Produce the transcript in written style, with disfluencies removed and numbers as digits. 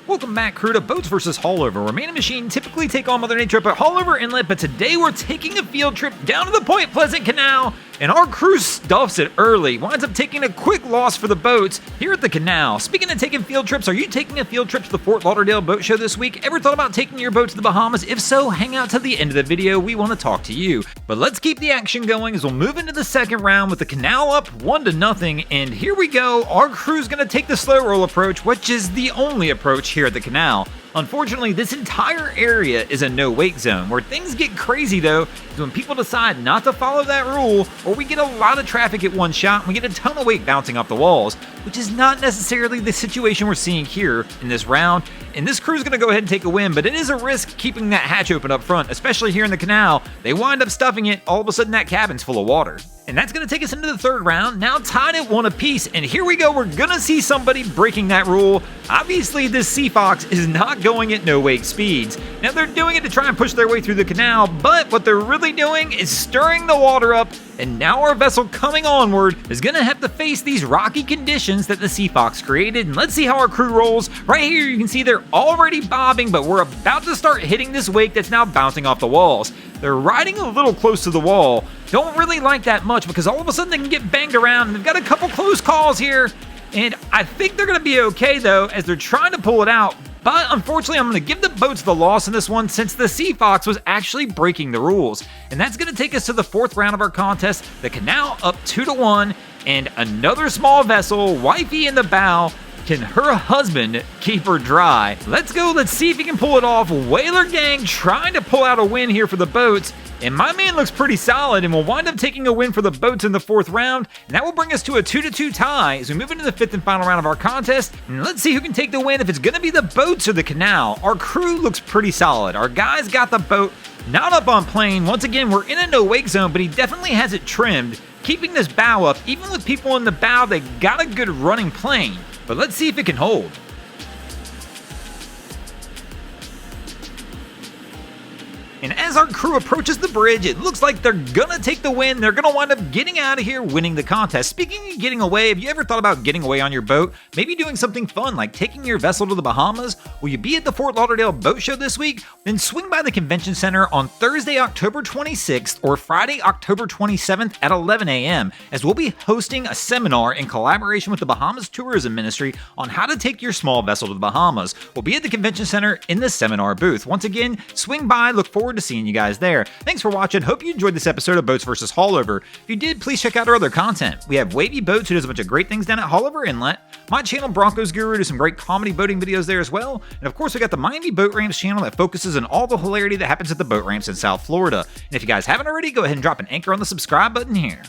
Welcome back, crew, to Boats vs. Haulover, where Man and Machine typically take on Mother Nature up at Haulover Inlet, but today we're taking a field trip down to the Point Pleasant Canal, and our crew stuffs it early, winds up taking a quick loss for the boats here at the canal. Speaking of taking field trips, are you taking a field trip to the Fort Lauderdale Boat Show this week? Ever thought about taking your boat to the Bahamas? If so, hang out to the end of the video, we want to talk to you. But let's keep the action going as we'll move into the second round with the canal up 1-0, and here we go. Our crew's going to take the slow roll approach, which is the only approach here at the canal. Unfortunately, this entire area is a no-wake zone. Where things get crazy, though, is when people decide not to follow that rule, or we get a lot of traffic at one shot and we get a ton of wake bouncing off the walls, which is not necessarily the situation we're seeing here in this round. And this crew's going to go ahead and take a win, but it is a risk keeping that hatch open up front, especially here in the canal. They wind up stuffing it, all of a sudden that cabin's full of water. And that's going to take us into the third round, now tied at 1 apiece, and here we go, we're going to see somebody breaking that rule. Obviously, this Sea Fox is not going at no-wake speeds. Now, they're doing it to try and push their way through the canal, but what they're really doing is stirring the water up, and now our vessel coming onward is going to have to face these rocky conditions that the Sea Fox created. And let's see how our crew rolls. Right here, you can see they're already bobbing, but we're about to start hitting this wake that's now bouncing off the walls. They're riding a little close to the wall. Don't really like that much because all of a sudden they can get banged around, and they've got a couple close calls here. And I think they're going to be okay, though, as they're trying to pull it out. But unfortunately, I'm going to give the boats the loss in this one since the Sea Fox was actually breaking the rules. And that's going to take us to the fourth round of our contest. The canal up 2-1, and another small vessel, wifey in the bow. Can her husband keep her dry? Let's go. Let's see if he can pull it off. Whaler Gang trying to pull out a win here for the boats. And my man looks pretty solid and will wind up taking a win for the boats in the fourth round. And that will bring us to a 2-2 tie as we move into the fifth and final round of our contest. And let's see who can take the win, if it's going to be the boats or the canal. Our crew looks pretty solid. Our guys got the boat not up on plane. Once again, we're in a no-wake zone, but he definitely has it trimmed, keeping this bow up. Even with people in the bow, they got a good running plane. But let's see if it can hold. And as our crew approaches the bridge, it looks like they're gonna take the win. They're gonna wind up getting out of here, winning the contest. Speaking of getting away, have you ever thought about getting away on your boat? Maybe doing something fun like taking your vessel to the Bahamas? Will you be at the Fort Lauderdale Boat Show this week? Then swing by the Convention Center on Thursday, October 26th or Friday, October 27th at 11 a.m. as we'll be hosting a seminar in collaboration with the Bahamas Tourism Ministry on how to take your small vessel to the Bahamas. We'll be at the Convention Center in the seminar booth. Once again, swing by, look forward to seeing you guys there. Thanks for watching. Hope you enjoyed this episode of Boats vs. Haulover. If you did, please check out our other content. We have Wavy Boats, who does a bunch of great things down at Haulover Inlet. My channel, Broncos Guru, does some great comedy boating videos there as well. And of course, we got the Miami Boat Ramps channel that focuses on all the hilarity that happens at the boat ramps in South Florida. And if you guys haven't already, go ahead and drop an anchor on the subscribe button here.